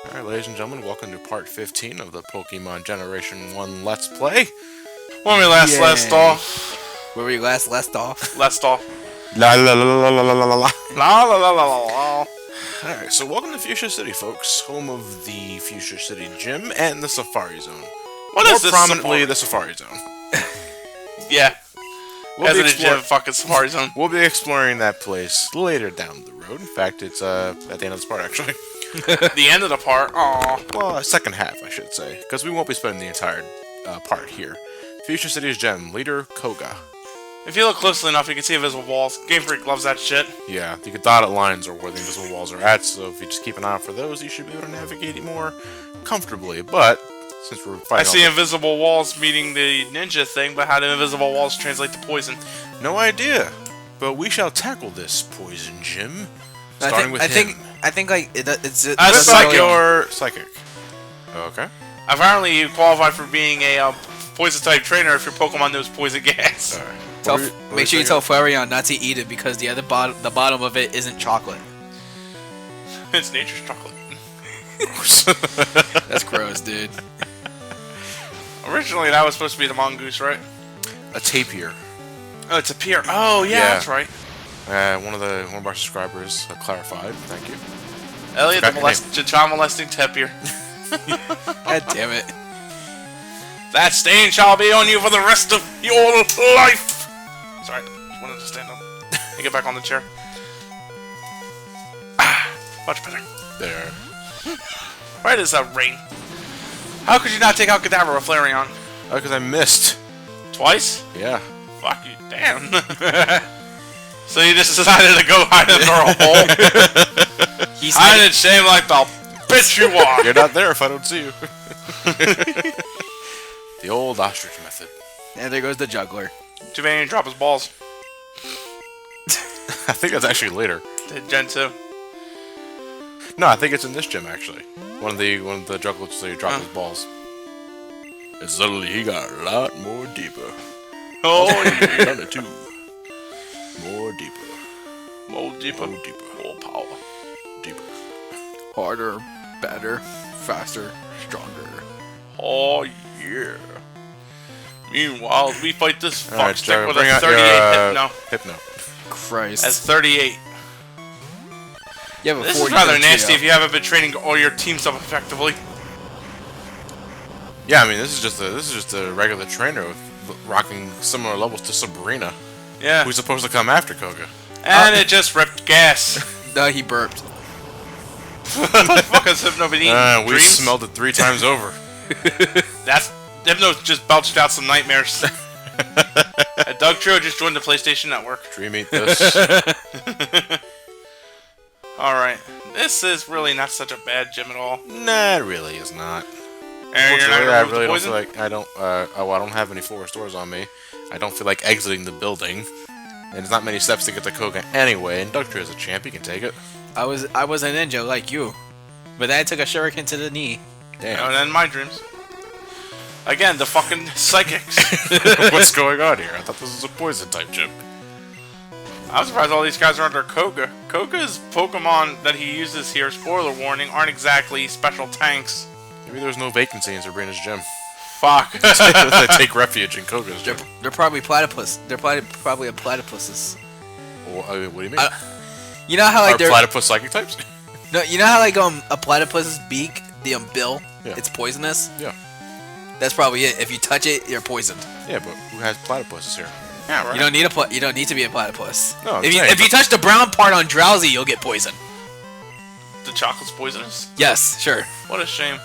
Alright, ladies and gentlemen, welcome to part 15 of the Pokemon Generation 1 Let's Play. When we last off. Where we last off. Last off. La la la la la la la la. La la la la la la. Alright, so welcome to Fuchsia City, folks. Home of the Fuchsia City Gym and the Safari Zone. What More is this? prominently, the Safari Zone. Yeah. We'll As be, in a gym, fucking Safari Zone. we'll be exploring that place later down the road. In fact, it's at the end of this part, actually. The end of the part. Aww. Well, second half, I should say, because we won't be spending the entire part here. Fuchsia City's Gym, leader Koga. If you look closely enough, you can see invisible walls. Game Freak loves that shit. Yeah, the dotted lines are where the invisible walls are at, so if you just keep an eye out for those, you should be able to navigate it more comfortably. But, since we're fighting I see invisible walls meeting the ninja thing, but how do invisible walls translate to poison? no idea. But we shall tackle this poison gym, starting with him. I think like it's That's Like like your psychic. Okay. Apparently, you qualify for being a poison type trainer if your Pokemon knows poison gas. Alright. make sure you tell Flareon not to eat it because the bottom of it isn't chocolate. It's nature's chocolate. That's gross, dude. Originally, that was supposed to be the mongoose, right? A tapir. Oh, it's a pier. Oh, yeah, Yeah. that's right. One of our subscribers clarified. Thank you. Elliot, Forgot the your child molesting tapir. God damn it. That stain shall be on you for the rest of your life! Sorry, just wanted to stand up and get back on the chair. Much better. There. Why does that rain? How could you not take out Kadabra with Flareon? Oh, because I missed. Twice? Yeah. Fuck you, damn. So you just decided to go hide under a hole? He's Hide in shame like the bitch you are! You're not there if I don't see you. The old ostrich method. And there goes the juggler. Too bad he didn't drop his balls. I think that's actually later. Did Gen 2. No, I think it's in this gym actually. One of the jugglers so you drop his balls. And suddenly he got a lot more deeper. Oh, He done it too. More deeper. more deeper. More deeper. More power. Deeper. Harder, better, faster, stronger. Oh, yeah. Meanwhile, we fight this Alright, fuckstick Joe, with bring a out 38 your, Hypno. Hypno. Christ. As 38. You have a This is 40 rather Trio. nasty if you haven't been training all your teams up effectively. Yeah, I mean this is just a regular trainer with rocking similar levels to Sabrina, Yeah. who's supposed to come after Koga. And it just ripped gas. No, he burped. Fuck has Hypno been eating? We Dreams? smelled it 3 times over. That's... Hypno just belched out some nightmares. Doug Trio just joined the PlayStation Network. Dream eat this. Alright. This is really not such a bad gym at all. Nah, it really is not. And you're not Unfortunately, gonna I remove really the don't poison? feel like I don't have any forest doors on me. I don't feel like exiting the building. And there's not many steps to get to Koga anyway, and Dugtrio is a champ, he can take it. I was a ninja like you, but then I took a shuriken to the knee. Damn. And then my dreams. Again, the fucking psychics. What's going on here? I thought this was a poison type gym. I'm surprised all these guys are under Koga. Koga's Pokemon that he uses here, spoiler warning, aren't exactly special tanks. Maybe there's no vacancy in Sabrina's gym. Fuck. They take refuge in Koga's gym. They're probably platypus. They're probably a platypuses. What do you mean? You know how like Are they're platypus psychic types? no, you know how like a platypus's beak, the bill, Yeah. it's poisonous. Yeah. That's probably it. If you touch it, you're poisoned. Yeah, but who has platypuses here? Yeah, right. You don't need to be a platypus. No, I'm if saying, you touch the brown part on Drowsy, you'll get poisoned. The chocolate's poisonous? Yes, sure. What a shame.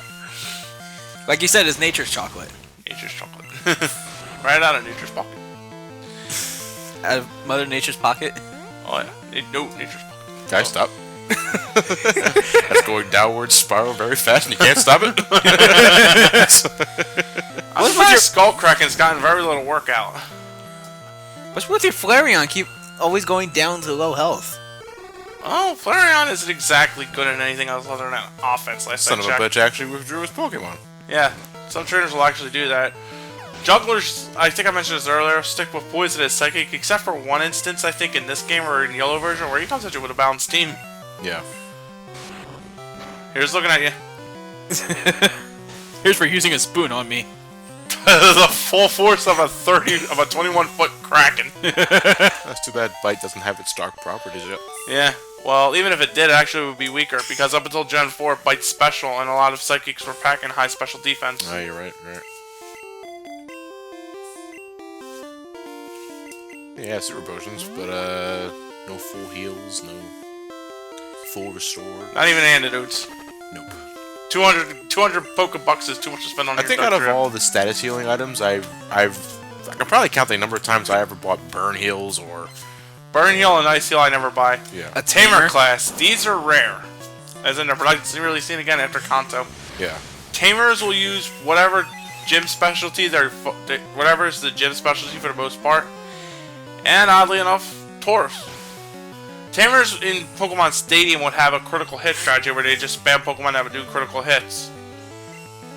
Like you said, it's nature's chocolate. Nature's chocolate. Right out of nature's pocket. Out of Mother Nature's pocket. Oh yeah. No, nature's pocket. Guys, stop. That's going downward spiral very fast, and you can't stop it. I'm surprised Skullkraken's gotten very little workout. What's with your Flareon? Keep always going down to low health. Oh, Flareon isn't exactly good at anything else other than offense. Last Son I of a checked. bitch actually withdrew his Pokemon. Yeah, some trainers will actually do that. Jugglers, I think I mentioned this earlier, stick with Poison as Psychic, except for one instance, I think, in this game or in the yellow version, where he comes at you with a balanced team. Yeah. Here's looking at you. Here's for using a spoon on me. The full force of a 21-foot Kraken. That's too bad Bite doesn't have its dark properties yet. Yeah. Well, even if it did, actually it would be weaker, because up until Gen 4, Bite's special, and a lot of Psychics were packing high special defense. Oh, you're right, Yeah, super potions, but no full heals, no full restore. Not even antidotes. Nope. 200 Pokebucks is too much to spend on I your think Dark out of Trip. all the status healing items, I can probably count the number of times I ever bought burn heals or... Burn Heal and Ice Heal I never buy. Yeah. A Tamer class, these are rare. As in, they're not really seen again after Kanto. Yeah. Tamers will use whatever gym specialty, whatever is the gym specialty for the most part. And oddly enough, Tauros. Tamers in Pokemon Stadium would have a critical hit strategy where they just spam Pokemon that would do critical hits.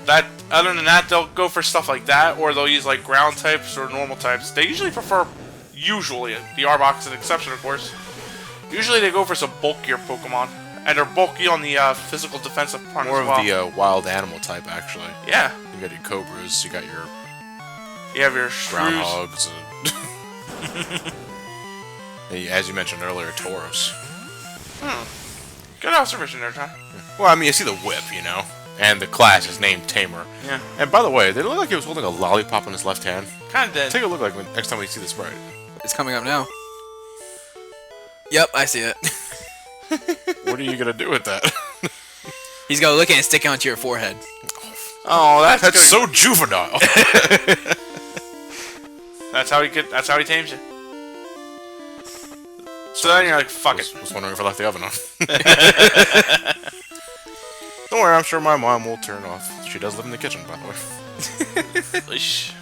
Other than that, they'll go for stuff like that, or they'll use like ground types or normal types. They usually prefer, the Arbok is an exception, of course. Usually they go for some bulkier Pokemon, and they're bulky on the physical defensive front More as well. of the wild animal type, actually. Yeah. You got your Cobras, you got your... You have your Shrews. Groundhogs, and as you mentioned earlier, Tauros. Good observation there, John. Well, I mean, you see the whip, you know? And the class is named Tamer. Yeah. And by the way, did it look like he was holding a lollipop in his left hand? Kinda did. Take a look like next time we see the sprite. It's coming up now. Yep, I see it. What are you gonna do with that? He's gonna look at it and stick it onto your forehead. Oh, That's so juvenile. That's how he tames you. So then you're like, fuck it. Was wondering if I left the oven on. Don't worry, I'm sure my mom will turn off. She does live in the kitchen, by the way. Ish.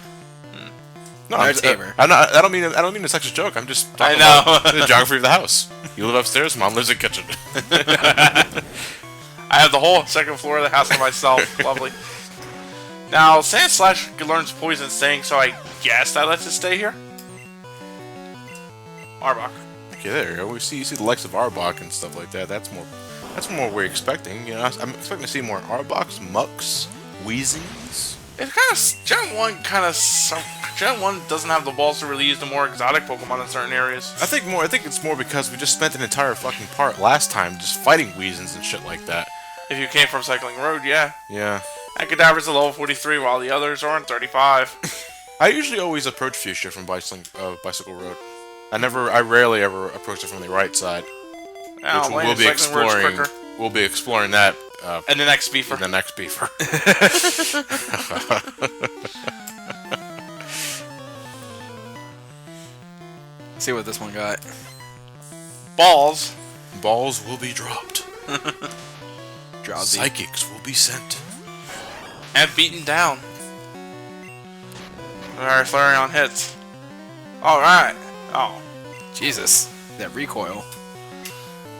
No, Our Tamer. I don't mean a sexist joke. I'm just talking about the geography of the house. You live upstairs, mom lives in the kitchen. I have the whole second floor of the house to myself. Lovely. Now, Sandslash learns Poison Sting, so I guess that lets it stay here. Arbok. Okay, there you go. You see the likes of Arbok and stuff like that. That's more we're expecting. You know, I'm expecting to see more Arboks, Mucks, Weezings. It's kind of Gen 1 doesn't have the balls to really use the more exotic Pokemon in certain areas. I think it's more because we just spent an entire fucking part last time just fighting Weezings and shit like that. If you came from Cycling Road, yeah. Yeah. And Kadabra's a level 43, while the others are on 35. I usually always approach Fuchsia from Bicycle Road. I rarely ever approach it from the right side. Now, Which we'll be exploring. We'll be exploring that. And the next Beefer. In the next Beefer. See what this one got. Balls. Balls will be dropped. Drowsy. Psychics will be sent. And beaten down. Alright, Flareon hits. Alright. Oh. Jesus. That recoil.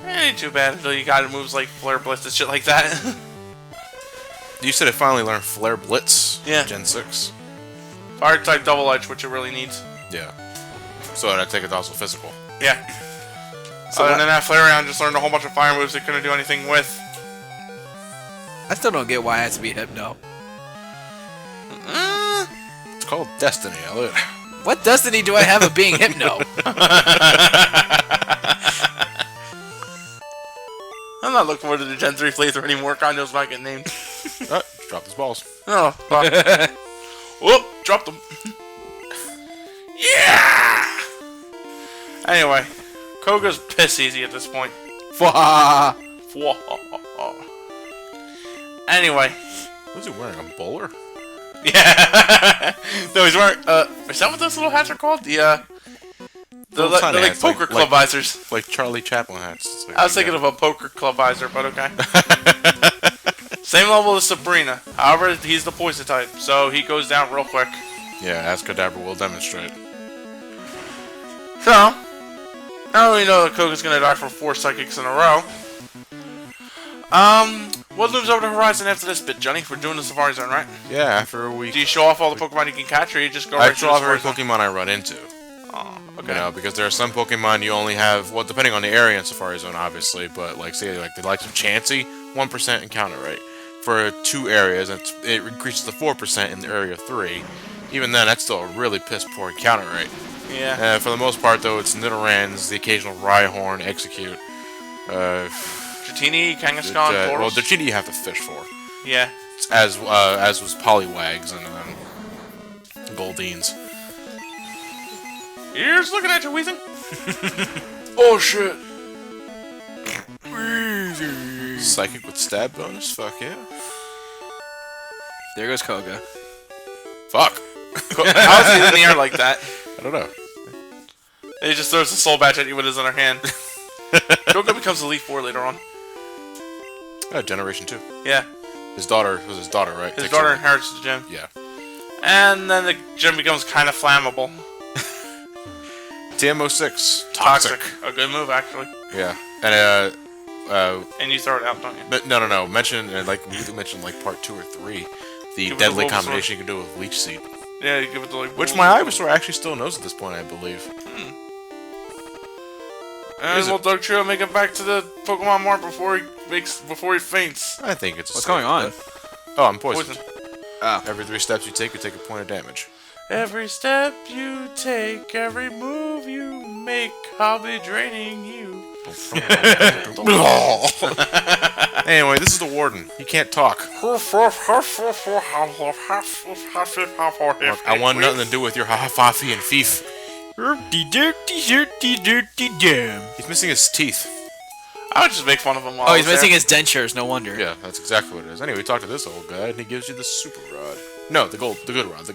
Ain't too bad until you got moves like Flare Blitz and shit like that. You said it finally learned Flare Blitz. Yeah. Gen 6. Fire type Double Edge, which it really needs. Yeah. So I take it's also physical. Yeah. So Other than that, Flareon just learned a whole bunch of fire moves it couldn't do anything with. I still don't get why it has to be Hypno. It's called Destiny, Elliot. What destiny do I have of being Hypno? I'm not looking forward to the Gen 3 playthrough anymore. God knows not getting named. Drop his balls. Oh, fuck. Whoop, dropped them. Yeah! Anyway, Koga's piss easy at this point. Anyway. What's he wearing? A bowler? Yeah. No, he's wearing, is that what those little hats are called? The tiny like hats, poker club visors. Like Charlie Chaplin hats. Like, I was thinking of a poker club visor, but okay. Same level as Sabrina. However, he's the poison type, so he goes down real quick. Yeah, as Kadabra will demonstrate. So, now we know that Koga's gonna die from 4 psychics in a row. What moves over the horizon after this bit, Johnny? We're doing the Safari Zone, right? Yeah, after a week. Do you show off all the Pokemon you can catch, or you just go right I to the show off Safari every Zone? Pokemon I run into. Oh, okay. You know, because there are some Pokemon you only have, well, depending on the area in Safari Zone, obviously, but, like, say, like, the likes of Chansey, 1% encounter rate. for 2 areas, and it increases to 4% in the area 3. Even then, that's still a really piss-poor encounter rate. Yeah. For the most part, though, it's Nidorans, the occasional Rhyhorn, Execute. Dratini, Kangaskhan, Tauros. Well, Dratini you have to fish for. Yeah. As was Poliwags and Goldines. You're just looking at you, Weezing. Oh shit! Psychic with stab bonus? Fuck yeah. There goes Koga. Fuck! How is he in the air like that? I don't know. He just throws the soul badge at you with his other hand. Koga becomes Elite 4 later on. Generation 2. Yeah. His daughter was his daughter, right? His daughter inherits the gem. Yeah. And then the gem becomes kind of flammable. TM06. Toxic. A good move, actually. Yeah. And and you throw it out, don't you? but no. Mention like we mentioned like part 2 or 3, the Give it deadly the combination you can do with Leech Seed, Yeah, you give it the like. which my Ivysaur actually still knows at this point, I believe. And will Doug Trio make it back to the Pokemon Mart before he faints? I think it's. What's going on? Oh, I'm poisoned. Oh. Every 3 steps you take a point of damage. Every step you take, every move you make, I'll be draining you. Anyway, this is the Warden. He can't talk. I I want nothing to do with your ha-ha-faffy and fief. He's missing his teeth. I would just make fun of him while Oh, I he's was missing there. his dentures. No wonder. Yeah, that's exactly what it is. Anyway, we talked to this old guy, and he gives you the Super Rod. No, the good rod. The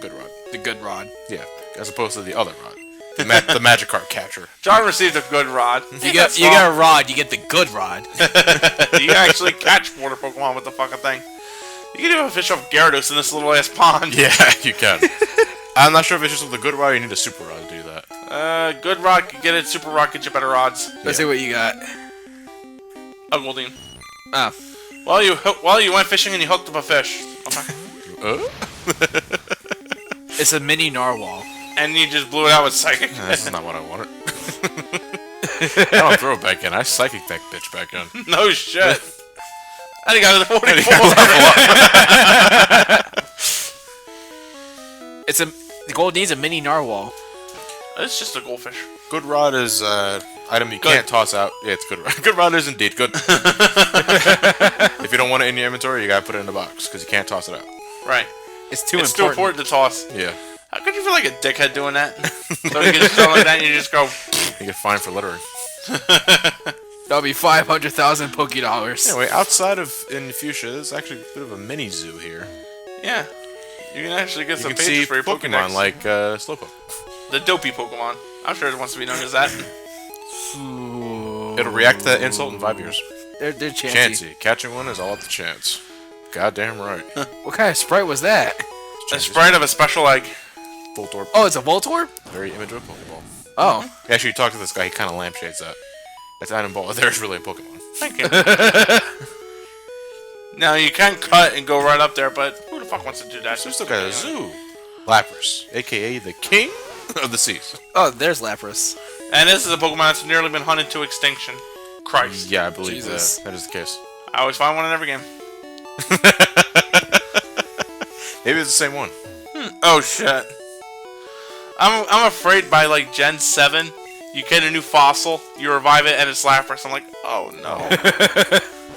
good rod. Yeah, as opposed to the other rod. The Magikarp catcher. John received a good rod. You get a rod. You get the good rod. You can actually catch water Pokemon with the fucking thing. You can even fish off Gyarados in this little ass pond. Yeah, you can. I'm not sure if it's just with the good rod or you need a Super Rod to do that. Good rod, get it. Super rod, get you better odds. Let's see what you got. A Goldeen. Oh. Well, you went fishing and you hooked up a fish. Okay. It's a mini narwhal. And you just blew it out with Psychic. This is not what I wanted. I don't throw it back in. I Psychic that bitch back in. No shit. And he got it at 44. The Goldeen's a mini narwhal. It's just a goldfish. Good Rod is item you can't toss out. Yeah, it's Good Rod. Good Rod is indeed good. If you don't want it in your inventory, you gotta put it in the box because you can't toss it out. Right. It's too It's too important to toss. Yeah. How could you feel like a dickhead doing that? So you can just go like that and you just go. You get fined for littering. That'll be 500,000 Poké-Dollars. Anyway, outside of in Fuchsia, there's actually a bit of a mini zoo here. Yeah. You can actually get You some can see pages for your Pokemon Pokédex. like Slowpoke. The dopey Pokemon. I'm sure it wants to be known as that. It'll react to that insult in 5 years. They're Chansey. Chansey. Catching one is all up to chance. Goddamn right. What kind of sprite was that? A sprite of a special egg. Voltorb. Oh, it's a Voltorb? Very image of a Pokeball. Oh. Actually, you talk to this guy, he kind of lampshades that. That's Item Ball. There's really a Pokemon. Thank you. Now, you can cut and go right up there, but who the fuck wants to do that? So we still got a zoo. Lapras, a.k.a. the king of the seas. Oh, there's Lapras. And this is a Pokemon that's nearly been hunted to extinction. Christ. Yeah, I believe Jesus. that is the case. I always find one in every game. Maybe it's the same one. Oh, shit. I'm afraid by, like, Gen 7, you get a new fossil, you revive it, and it's Lapras. I'm like, oh, no.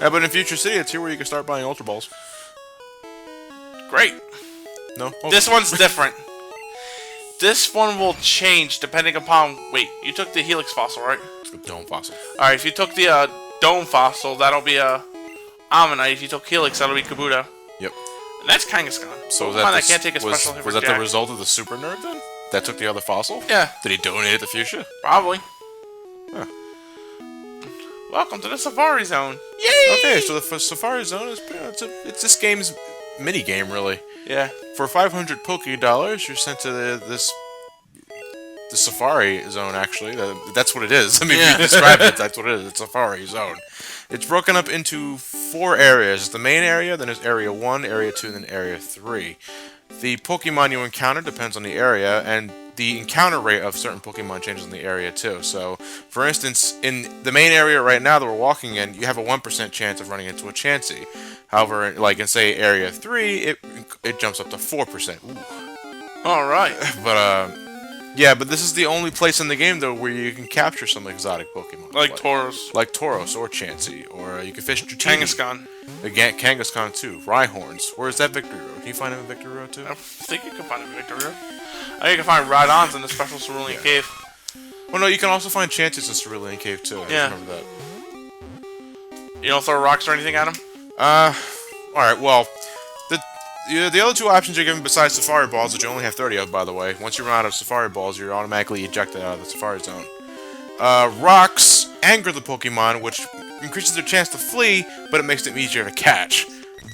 Yeah, but in Future City, it's here where you can start buying Ultra Balls. Great. No? Oh. This one's different. This one will change depending upon... Wait, you took the Helix fossil, right? Dome Fossil. Alright, if you took the Dome fossil, that'll be Ammonite. If you took Helix, that'll be Kabuto. Yep. And that's Kangaskhan. So was Pokemon that, can't take a special hit was for that the Jack. result of the Super Nerd then? That took the other fossil? Yeah, Did he donate it to Fuchsia? probably. Huh. Welcome to the Safari Zone. Yay! Okay, so the Safari Zone is it's this game's mini game really. Yeah. For 500 Poké-Dollars, you're sent to the Safari Zone. Actually, that's what it is. I mean, if you describe it, that's what it is. It's Safari Zone. It's broken up into 4 areas. It's the main area, then there's Area 1, Area 2, then Area 3. The Pokemon you encounter depends on the area, and the encounter rate of certain Pokemon changes in the area too. So, for instance, in the main area right now that we're walking in, you have a 1% chance of running into a Chansey. However, like in say Area 3, it jumps up to 4%. Ooh. All right. But yeah, but this is the only place in the game though where you can capture some exotic Pokemon, Like Tauros. like Tauros or Chansey, or you can fish Dratini. Kangaskhan. Again, Kangaskhan too. Rhyhorns. Where's that Victory Road? Can you find him in Victory Road too? I think you can find a Victory Road. I think you can find Rhydons in the special Cerulean Cave. Well, no, you can also find Chances in Cerulean Cave too. I Yeah. remember that. You don't throw rocks or anything at him? Alright, well, the other two options you're given besides Safari Balls, which you only have 30 of, by the way, once you run out of Safari Balls, you're automatically ejected out of the Safari Zone. Rocks anger the Pokemon, which increases their chance to flee, but it makes them easier to catch.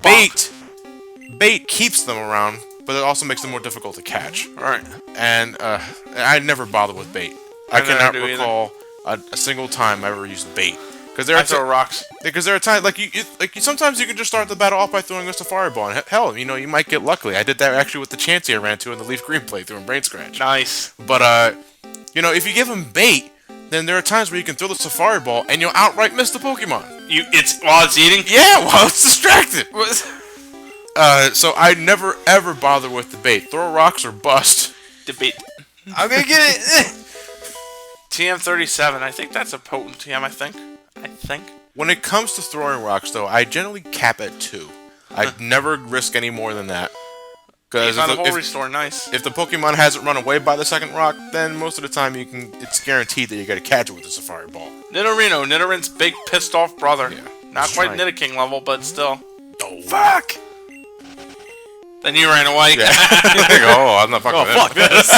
Bait keeps them around, but it also makes them more difficult to catch. Alright. And, I never bother with bait. I never cannot do either. recall a single time I ever used bait. Because I throw rocks. Because there are times, sometimes you can just start the battle off by throwing a Safari Ball. And hell, you know, you might get lucky. I did that actually with the Chansey I ran to in the Leaf Green playthrough in Brain Scratch. Nice. But, you know, if you give him bait, then there are times where you can throw the Safari Ball and you'll outright miss the Pokemon. While it's eating? Yeah, while it's distracted. So I never ever bother with the bait. Throw rocks or bust. Debate. I'm gonna get it. TM37. I think that's a potent TM, I think. When it comes to throwing rocks, though, I generally cap at 2. I'd never risk any more than that. Because It's not a whole restore, nice. if the Pokemon hasn't run away by the second rock, then most of the time it's guaranteed that you're going to catch it with a Safari Ball. Nidorino, Nidoran's big pissed off brother. Yeah. Not He's quite trying. Nidoking level, but still. Oh, Fuck. Then you ran away. yeah. Oh, I'm not fucking with Fuck this.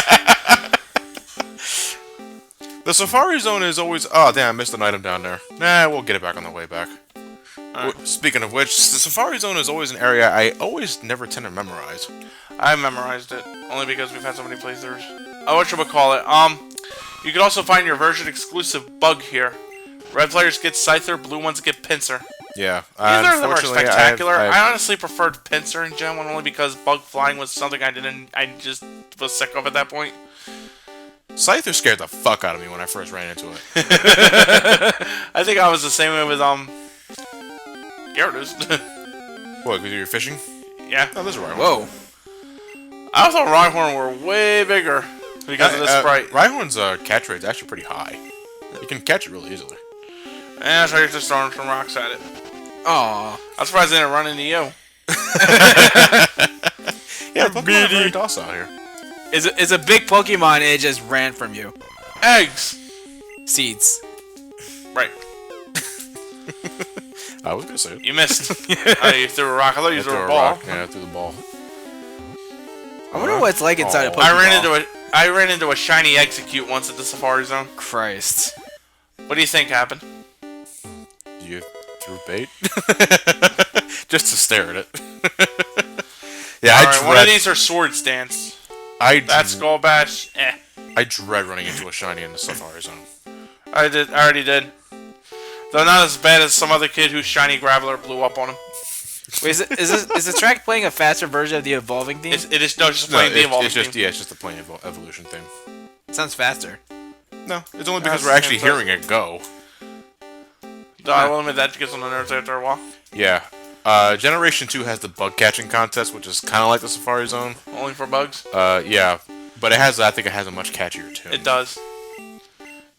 The Safari Zone is always... Oh, damn, I missed an item down there. Nah, we'll get it back on the way back. Alright. Speaking of which, the Safari Zone is always an area I always never tend to memorize. I memorized it, only because we've had so many playthroughs. Oh, whatchamacallit, you can also find your version exclusive bug here. Red players get Scyther, blue ones get Pinsir. Yeah. Neither of them are unfortunately, spectacular. I I honestly preferred Pinsir in Gen 1 only because bug flying was something I just was sick of at that point. Scyther scared the fuck out of me when I first ran into it. I think I was the same way with, Gyarados. What, because you were fishing? Yeah. Oh, this is right. Whoa. I thought Rhyhorn were way bigger because of the sprite. Rhyhorn's catch rate is actually pretty high. You can catch it really easily. And so you're just throwing some rocks at it. Aw. I'm surprised they didn't run into you. Yeah, Pokemon are very docile here. It's a big Pokemon and it just ran from you. Eggs! Seeds. Right. I was gonna say it. You missed. Oh, you threw a rock. I thought you threw a ball. Rock. Yeah, I threw the ball. I wonder what it's like inside a Oh. Pokemon. I ran into a shiny Execute once at the Safari Zone. Christ. What do you think happened? You threw bait? Just to stare at it. Yeah, Alright, one of these are Sword Dance. That Skull Bash, I dread running into a shiny in the Safari Zone. I already did. Though not as bad as some other kid whose shiny Graveler blew up on him. Wait, is the track playing a faster version of the evolving theme? It is just playing the evolving it's just theme. yeah, it's just the playing evolution thing. It sounds faster. No, it's only because That's we're actually the same hearing it go. Though I will admit that gets on the nerves after a while. Yeah. Generation 2 has the bug catching contest, which is kind of like the Safari Zone. Only for bugs. Yeah, but I think it has a much catchier tune. It does.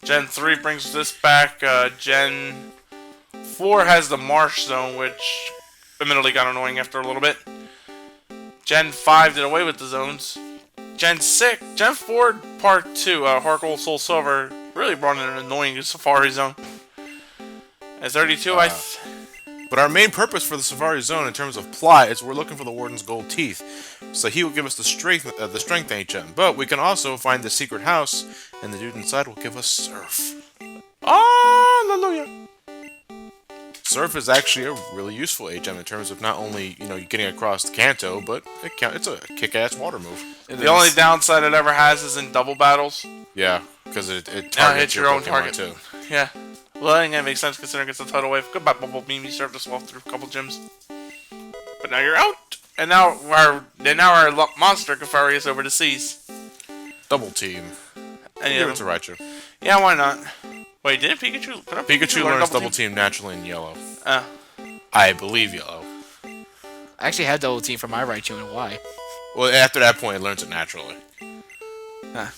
Gen 3 brings this back. Gen 4 has the Marsh Zone, which admittedly got annoying after a little bit. Gen 5 did away with the zones. Gen 4 Part 2, Heart Gold Soul Silver, really brought in an annoying Safari Zone. At 32, But our main purpose for the Safari Zone in terms of plot is we're looking for the Warden's gold teeth. So he will give us the strength HM. But we can also find the secret house, and the dude inside will give us Surf. Hallelujah! Surf is actually a really useful HM in terms of not only, you getting across the Kanto, but it's a kick-ass water move. the only downside it ever has is in double battles. Yeah, because it targets hits your own Pokemon target. too. Yeah. Well, I think that makes sense considering it's a tidal wave. Goodbye, Bubble Beam. You served us well through a couple gyms. But now you're out. And now our monster Kafari is over the seas. Double team. Any Give of it to them? Raichu. Yeah, why not? Wait, didn't Pikachu? Couldn't Pikachu learn learns double team naturally in yellow. Oh. I believe yellow. I actually had double team for my Raichu and why? Well, after that point, it learns it naturally. Huh.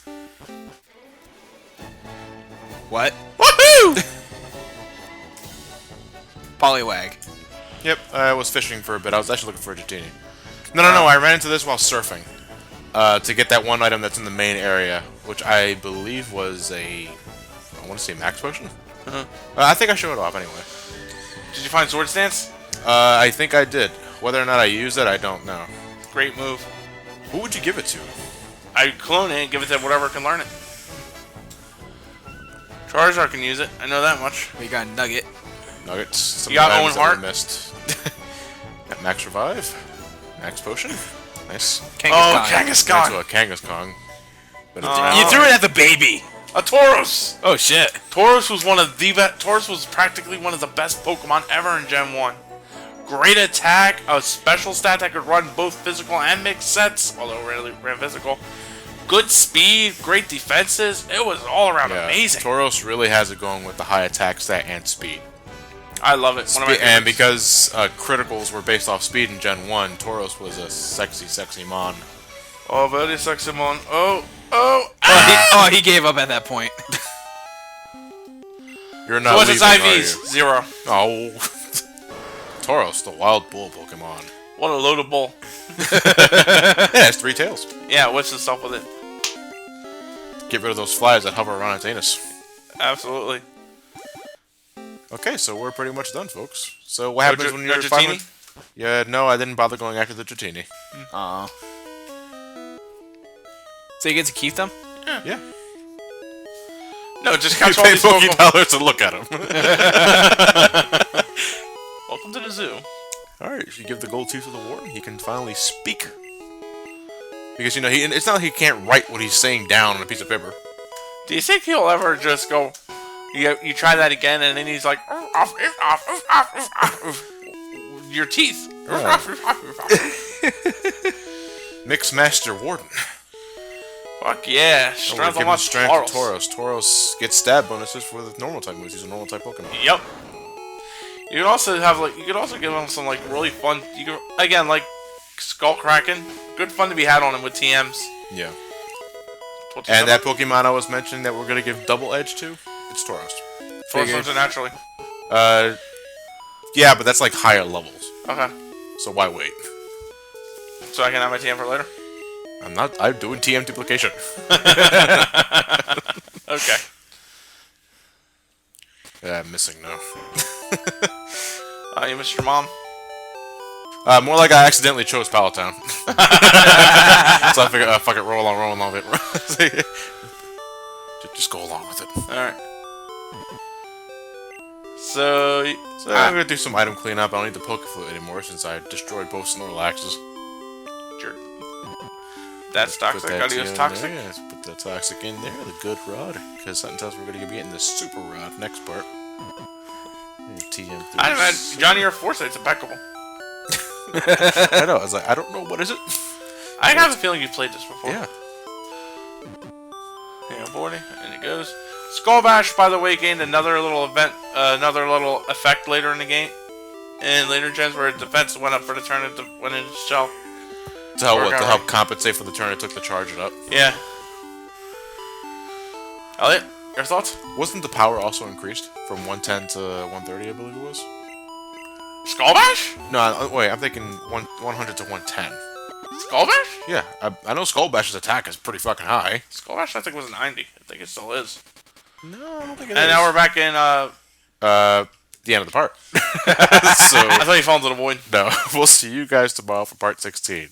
What? Woohoo! Poliwag. Yep, I was fishing for a bit. I was actually looking for a Dratini. No, I ran into this while surfing. To get that one item that's in the main area, which I believe was I want to say max potion? I think I showed it off anyway. Did you find Sword Stance? I think I did. Whether or not I used it, I don't know. Great move. Who would you give it to? I clone it and give it to whatever can learn it. Charizard can use it. I know that much. We got Nugget. Nuggets. Some You got items Owen that we Hart? missed. Got max revive. Max potion. Nice. Oh, Kangaskhan. Kangaskhan. To a Kangaskhan. But Oh. You threw it at the baby. A Tauros. Oh shit. Tauros was one of the best. Tauros was practically one of the best Pokemon ever in Gen 1. Great attack, a special stat that could run both physical and mixed sets, although rarely ran physical. Good speed, great defenses. It was all around amazing. Tauros really has it going with the high attack stat and speed. I love it. One of my And favorites. because criticals were based off speed in Gen 1, Tauros was a sexy mon. Oh, very sexy mon. Oh. He gave up at that point. You're not What's its leaving, are IVs? you? 0. Oh. Tauros, the wild bull Pokemon. What a load of bull. It has 3 tails. Yeah, what's the stuff with it? Get rid of those flies that hover around its anus. Absolutely. Okay, so we're pretty much done, folks. So what happens when no you're Dratini? 500? Yeah, no, I didn't bother going after the Dratini. Aw. So you get to keep them? Yeah. No, just You catch all pay these Poké Pokemon. dollars to look at them. Welcome to the zoo. Alright, if you give the gold tooth to the warden, he can finally speak. Because, you know, it's not like he can't write what he's saying down on a piece of paper. Do you think he'll ever just go, you try that again, and then he's like, your teeth. Mixmaster Warden. Fuck yeah. Oh, Strength we're giving on strength to Tauros. Tauros. Tauros gets stab bonuses for the normal type moves. He's a normal type Pokemon. Yep. You can also have you could also give him some really fun. You can again Skull Kraken. Good fun to be had on him with TMs. Yeah. 27. And that Pokemon I was mentioning that we're gonna give double edge to, it's Tauros. Tauros learns it naturally. Yeah, but that's like higher levels. Okay. So why wait? So I can have my TM for later. I'm doing TM duplication. Okay. Yeah, I'm missing now. You missed your mom. More like I accidentally chose Palatown. So I figured, fuck it, roll along with it. Just go along with it. Alright. So I'm gonna do some item cleanup. I don't need the Pokeflute anymore since I destroyed both Snorlaxes. jerk. That's toxic. Put that Gotta use in toxic. there, let's put the toxic in there, the good rod. Because something tells us we're gonna be getting the super rod next part. TM I don't know. Johnny, your foresight's impeccable. I know. I was like, I don't know. What is it? I have a feeling you've played this before. Yeah. Yeah, boarding, and it goes. Skull Bash, by the way, gained another little another little effect later in the game, in later gens where defense went up for the turn it went into shell. To help, to help compensate for the turn it took to charge it up. Yeah. Elliot, your thoughts? Wasn't the power also increased from 110 to 130? I believe it was. Skull Bash? No, wait. I'm thinking 100 to 110. Skull Bash? Yeah, I know Skull Bash's attack is pretty fucking high. Skull Bash, I think was 90. I think it still is. No, I don't think it And now we're back in. the end of the part. So I thought you fell into the void. no, we'll see you guys tomorrow for part 16.